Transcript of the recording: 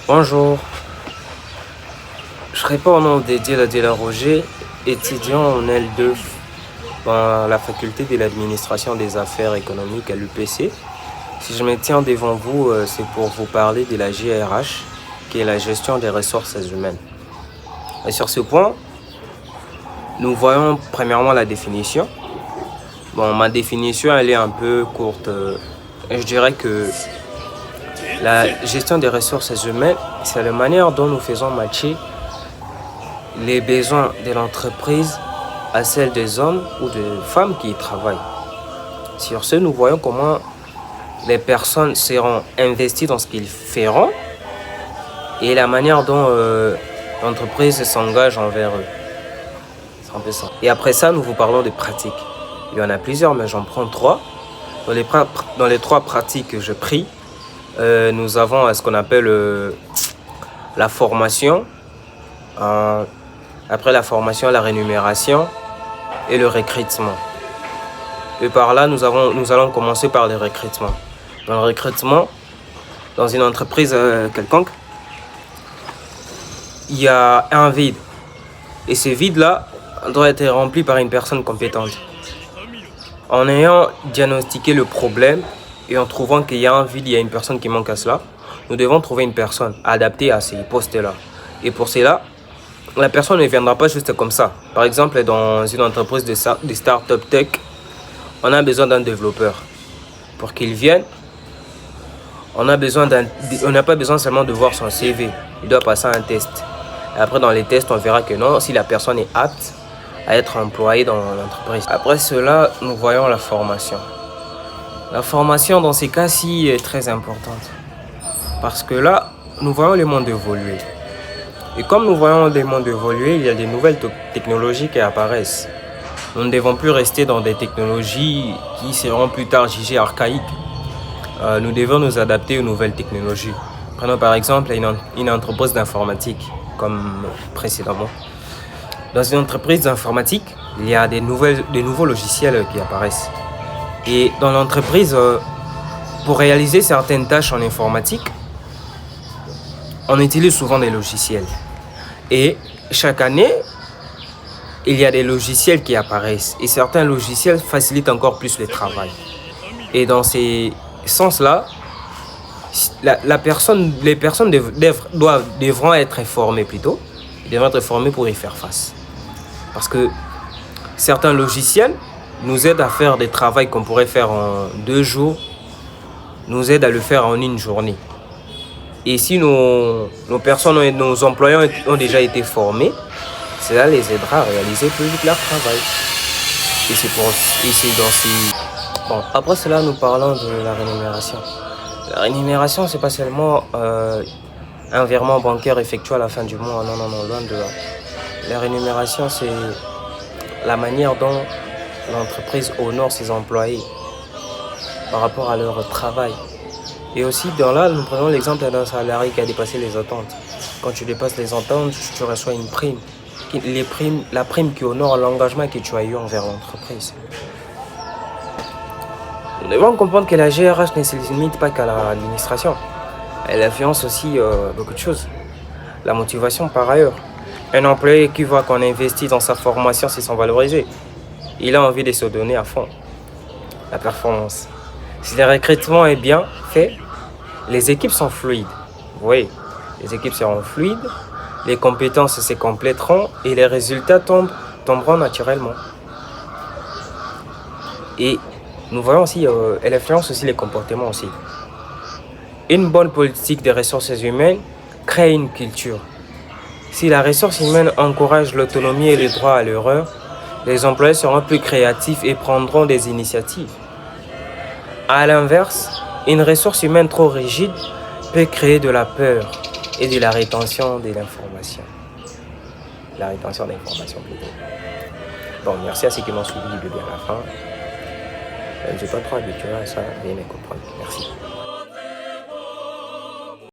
Bonjour, je réponds au nom de Diela Roger, étudiant en L2 dans la faculté de l'administration des affaires économiques à l'UPC. Si je me tiens devant vous, c'est pour vous parler de la GRH, qui est la gestion des ressources humaines. Et sur ce point, nous voyons premièrement la définition. Bon, ma définition, elle est un peu courte. Je dirais que la gestion des ressources humaines, c'est la manière dont nous faisons matcher les besoins de l'entreprise à celles des hommes ou des femmes qui y travaillent. Sur ce, nous voyons comment les personnes seront investies dans ce qu'ils feront et la manière dont l'entreprise s'engage envers eux. C'est un peu ça. Et après ça, nous vous parlons de pratiques. Il y en a plusieurs, mais j'en prends trois. Dans les trois pratiques que je pris, nous avons ce qu'on appelle la formation. Après la formation, la rémunération et le recrutement. Et par là, nous allons commencer par le recrutement. Dans le recrutement, dans une entreprise quelconque, il y a un vide. Et ce vide-là doit être rempli par une personne compétente. En ayant diagnostiqué le problème et en trouvant qu'il y a un vide, il y a une personne qui manque à cela, nous devons trouver une personne adaptée à ces postes-là. Et pour cela, la personne ne viendra pas juste comme ça. Par exemple, dans une entreprise de start-up tech, on a besoin d'un développeur. Pour qu'il vienne, on n'a pas besoin seulement de voir son CV. Il doit passer un test. Et après, dans les tests, on verra que non, si la personne est apte à être employée dans l'entreprise. Après cela, nous voyons la formation. La formation, dans ces cas-ci, est très importante. Parce que là, nous voyons le monde évoluer. Et comme nous voyons le monde évoluer, il y a des nouvelles technologies qui apparaissent. Nous ne devons plus rester dans des technologies qui seront plus tard jugées archaïques. Nous devons nous adapter aux nouvelles technologies. Prenons par exemple une entreprise d'informatique, comme précédemment. Dans une entreprise d'informatique, il y a des nouveaux logiciels qui apparaissent. Et dans l'entreprise, pour réaliser certaines tâches en informatique, on utilise souvent des logiciels. Et chaque année, il y a des logiciels qui apparaissent. Et certains logiciels facilitent encore plus le travail. Et dans ces sens-là, les personnes devront être formées plutôt. Ils devront être formés pour y faire face. Parce que certains logiciels nous aident à faire des travaux qu'on pourrait faire en 2 jours, nous aident à le faire en 1 journée. Et si nos personnes et nos employés ont déjà été formés, cela les aidera à réaliser plus vite leur travail. Bon, après cela, nous parlons de la rémunération. La rémunération, c'est pas seulement un virement bancaire effectué à la fin du mois. Non, loin de là. La rémunération, c'est la manière dont l'entreprise honore ses employés par rapport à leur travail. Et aussi, nous prenons l'exemple d'un salarié qui a dépassé les attentes. Quand tu dépasses les attentes, tu reçois une prime. La prime qui honore l'engagement que tu as eu envers l'entreprise. Nous devons comprendre que la GRH ne se limite pas qu'à l'administration. Elle influence aussi beaucoup de choses. La motivation par ailleurs. Un employé qui voit qu'on investit dans sa formation, c'est sans valoriser. Il a envie de se donner à fond. La performance. Si le recrutement est bien fait, les équipes sont fluides. Oui, les équipes seront fluides, les compétences se compléteront et les résultats tomberont naturellement. Et nous voyons aussi, elle influence aussi les comportements aussi. Une bonne politique des ressources humaines crée une culture. Si la ressource humaine encourage l'autonomie et le droit à l'erreur, les employés seront plus créatifs et prendront des initiatives. À l'inverse, une ressource humaine trop rigide peut créer de la peur et de la rétention de l'information. La rétention d'informations plutôt. Bon, merci à ceux qui m'ont suivi du début à la fin. Je ne suis pas trop habitué à ça, veuillez me comprendre. Merci.